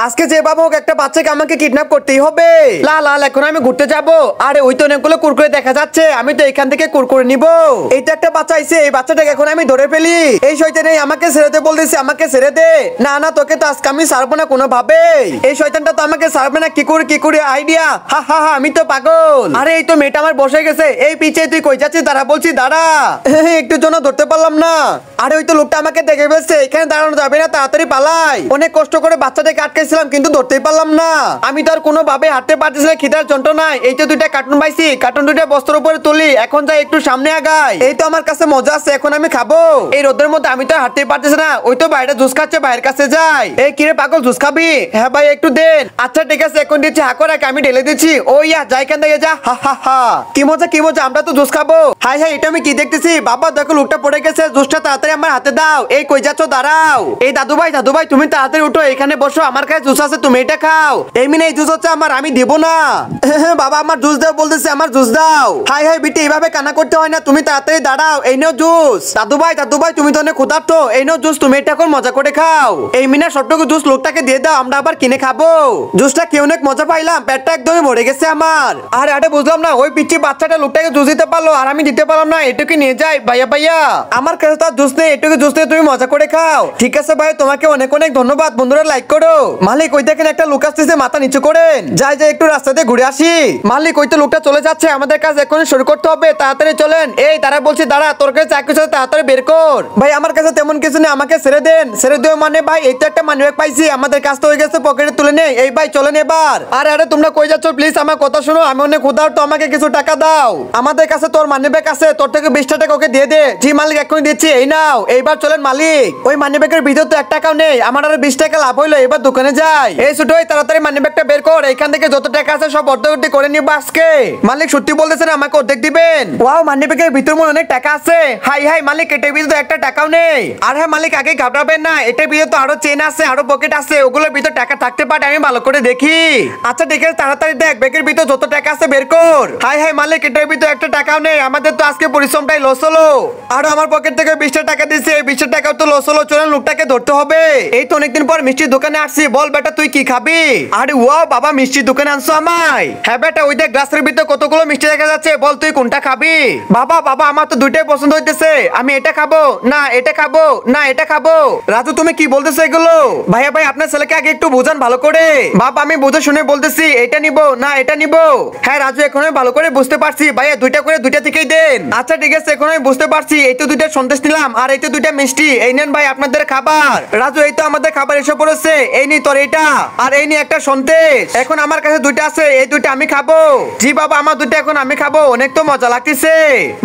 আজকে যেভাবে হোক একটা বাচ্চাকে আমাকে কিডন্যাপ করতেই হবে। লাল লাল এখন আমি ঘুরতে যাব। আরে ওই তো অনেকগুলো কুরকুরে দেখা যাচ্ছে, আমি তো এখান থেকে কুরকুরে নিব। এই তো একটা বাচ্চা আইছে, এই বাচ্চাটাকে এখন আমি ধরে ফেলি। এই শয়তান আমাকে ছেড়ে দে বলতেছে, আমাকে ছেড়ে দে। না না, তোকে তো আজকে আমি ছাড়বো না কোনো ভাবে। এই শয়তানটা তো আমাকে ছাড়বে না। কি করে আইডিয়া, হা হা হা, আমি তো পাগল। আরে এই তো মেয়েটা আমার বসে গেছে। এই পিছে তুই কই যাচ্ছিস? দাঁড়া বলছি, দাঁড়া। একটু জন্য ধরতে পারলাম না। আরে ওই তো লোকটা আমাকে দেখে ফেলছে, এখানে দাঁড়ানো যাবে না, তাড়াতাড়ি পালাই। অনেক কষ্ট করে বাচ্চাটাকে আটকাইছিলাম কিন্তু ধরতেই পারলাম না। আমি তো আর কোনো ভাবে হাঁটতে পারতেছি না, খিদার যন্ত্রণায়। এই তো দুইটা কার্টুন পাইছি, কার্টুন দুইটা বস্তার উপরে তুলি। এখন যাই একটু সামনে আগাই। এই তো আমার কাছে মজা আছে, এখন আমি খাবো। এই রোদের মধ্যে আমি তো হাঁটতেই পারতেছি না। ওই তো বাইরে জুস খাচ্ছে, বাইরের কাছে যাই। এই কিরে পাগল, জুস খাবি? হ্যাঁ ভাই একটু দেন। আচ্ছা ঠিক আছে, এখন দিচ্ছি, হাঁকো রাখ, আমি ঢেলে দিচ্ছি। ও ইয়া, যাই কেন থেকে যা, হা হা হা। কি মজা, আমরা তো জুস খাবো। হাই হাই, এটা আমি কি দেখতেছি? বাবা দেখো, লোকটা পড়ে গেছে। জুসটা তাড়াতাড়ি আমার হাতে দাও। এই কই যাচ্ছ? দাঁড়াও। এই দাদু ভাই তুমি তাড়াতাড়ি উঠো, এখানে বসো, আমার কাছে জুস আছে, তুমি এটা খাও। এই মিনে এই জুস হচ্ছে আমার, আমি দিব না। বাবা আমার জুস দাও বলতেছে, আমার জুস দাও। হাই হাই বিটি, এইভাবে কানা করতে হয় না, তুমি তাড়াতাড়ি দাঁড়াও। এই নাও জুস। দাদু ভাই তুমি তো অনেক ক্ষুধার্ত, এই নাও জুস, তুমি এটা এখন মজা করে খাও। এই মিনা সবটুকু জুস লোকটাকে দিয়ে দাও, আমরা আবার কিনে খাবো। জুসটা কি অনেক মজা পাইলাম, পেটটা একদমই ভরে গেছে আমার। আরে বুঝলাম না, ওই পিচ্চি বাচ্চাটা লোকটাকে জুস দিতে পারলো আর আমি দিতে পারলাম না। এটুকু নিয়ে যাই ভাইয়া, আমার কাছে তো জুস নেই, এটুকু জুস নিয়ে তুমি মজা করে খাও। ঠিক আছে ভাই, তোমাকে অনেক অনেক ধন্যবাদ। বন্ধুরা লাইক করো। মালিক ওই দেখেন একটা লোক আসতেছে, মাথা নিচু করেন। যাই একটু রাস্তাতে ঘুরে আসি। মালিক ওই তো লোকটা চলে যাচ্ছে, আমাদের কাজ এখনই শুরু করতে হবে, তাড়াতাড়ি চলেন। এই দাঁড়া বলছি, দাঁড়া, তোর কাছে চাকরি সাথে তাড়াতাড়ি বের কর। ভাই আমার কাছে তেমন কিছু নেই, আমাকে ছেড়ে দেন। ছেড়ে দেও মানে ভাই, এই তো একটা মানিব্যাগ পাইছি, আমাদের কাজ তো হয়ে গেছে, পকেটে তুলে নেই। এই ভাই চলেন এবার। আরে তোমরা কই যাচ্ছ? প্লিজ আমার কথা শোনো, আমি অনেক ক্ষুধার্ত, আমাকে কিছু টাকা দাও। আমাদের কাছে তোর মানিব্যাগ আছে, তোর থেকে 20টা টাকা ওকে দিয়ে দে। জি মালিক, এখনই দিচ্ছি, এই নাও। এইবার চলেন মালিক। ওই মানিব্যাগের ভিতর তো 1 টাকাও নেই, আমার আরো 20 টাকা লাভ হইলো। এবার দোকানে যাই। এই ছোট ভাই তাড়াতাড়ি মানিব্যাগটা বের কর, এখান থেকে যত টাকা আছে সব অর্ধেক করে নিব আজকে। মালিক সত্যি বলতেছেন, আমাকে অর্ধেক দিবেন? ওয়াও, মানিব্যাগের ভিতর মনে অনেক টাকা আছে। হাই মালিক, এটার ভিতরে তো 1 টাকাও নেই। আর হ্যাঁ মালিক, আগে ঘাবড়াবেন না, এটার ভিতরে তো আরো চেন আছে, আরো পকেট আছে, ওগুলোর ভিতর টাকা থাকতে পারে, আমি ভালো করে দেখি। আচ্ছা ঠিক আছে, তাড়াতাড়ি দেখ, ব্যাগের ভিতর যত টাকা আছে বের কর। হাই মালিক, এটার ভিতর 1 টাকাও নেই, আমাদের তো আজকে পরিশ্রমটাই লস হলো। আর আমার পকেট থেকে 20টা টাকা দিছে, এই 20টা টাকাও তো লস হলো। চলেন লোকটাকে ধরতে হবে। এই তো অনেকদিন পর মিষ্টির দোকানে আসছি, বল বেটা তুই কি খাবি? আরে ওয়াও বাবা, মিষ্টির দোকানে আনছো আমায়? হ্যাঁ বেটা, ওই দেখ গ্লাসের ভিতর কতগুলো মিষ্টি দেখা যাচ্ছে, বল তুই কোনটা খাবি? বাবা আমার তো দুইটাই পছন্দ হইতেছে, আমি এটা খাবো না, এটা খাবো না, এটা খাবো। রাজু তুমি কি বলতেছো এগুলো? ভাই আপনার ছেলেকে আগে একটু বোঝান ভালো করে। বাবা আমি বুঝে শুনে বলতেছি, এটা নিব না এটা নিব। হ্যাঁ রাজু, এখন আমি ভালো করে বুঝতে পারছি। ভাইয়া দুইটা করে দুইটা থেকেই দেন। আচ্ছা ঠিক আছে, এখন আমি বুঝতে পারছি। এই তো দুইটা সন্দেশ নিলাম, আর এই তো দুইটা মিষ্টি। এই নেন ভাই আপনাদের খাবার। রাজু এই তো আমাদের খাবার এসে পড়েছে, এই নি তোর এটা, আর এই নি একটা সন্দেশ। এখন আমার কাছে দুইটা আছে, এই দুইটা আমি খাবো। জি বাবা, আমার দুইটা এখন আমি খাবো, অনেক তো মজা লাগতেছে।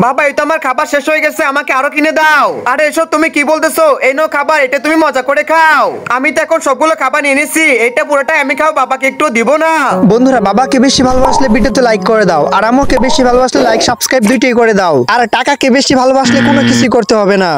বাবা এই তো আমার খাবার শেষ হয়ে গেছে, আমাকে আরো কিনে দাও। আরে এসব তুমি কি বলতেছো? এই নো খাবার, এটা তুমি মজা করে খাও। আমি তো এখন সবগুলো খাবার নিয়ে নিচ্ছি, এটা পুরোটাই আমি খাও, বাবাকে একটু দিব না। বন্ধুরা বাবাকে বেশি ভালোবাসলে ভিডিওতে লাইক করে দাও, আর আমাকে বেশি ভালোবাসলে লাইক সাবস্ক্রাইব দুইটাই করে দাও। আর টাকাকে বেশি ভালোবাসলে কোনো কিছু করতে হবে না।